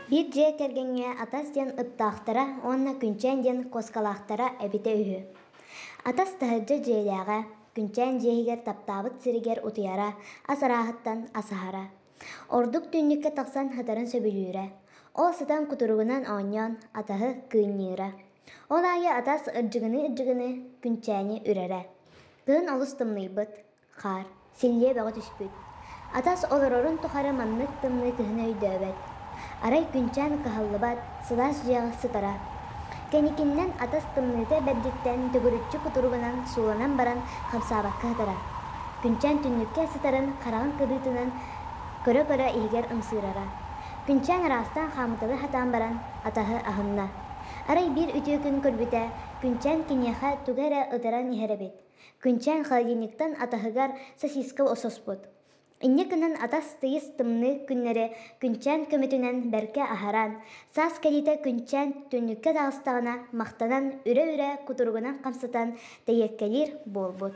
Bir je kергenge atas den ыптаахтара, онна күнчен den коскалаахтара эбите үһү. Атас таһырдьа жеэлээҕэ, күнчен жеһигер таптаабыт сиригер утуяра, асарааһыттан асаһара. Ордук түннүккэ тахсан хытарын сөбүлүүрэ. Ол сытан кутуругунан оонньоон атаһы кыынньыыра. Ол аайы атас ырдьыгыны күнчээни үрэрэ. Кыын олус тымныйбыт, хаар, силлие бөҕө түспүт. Атас олорорун тухары маннык тымны кыһына үйдөөбөт. Арай күнчään кыһаллыбат, сылаас дьиэҕэ сытара. Кэникиннэн атас тымныыта бэрдиттэн түгүрүччү кутуругунан сууланан баран хамсаабакка хытара. Күнчään түннүккэ сытарын хараҕын кырыытынан көрө-көрө иһигэр ымсыырара. Күнчään араастан хаамыталы хатаан баран атаһы аһынна. Арай бир үтүө күн көрбүтэ, күнчään киниэхэ туга эрэ ытаран иһэрэбит. Күнчään холодильниктан атаһыгар сосиска ососпут. Инне кынан атас тыйыс тымны күннәре күнчään көмөтүнэн бэркэ аһаран, саас кэлите күнчään түннүккэ тагыстаҕына махтанан үрэ-үрэ кутуругунан хамсытан тэйэккэлиир буолбут.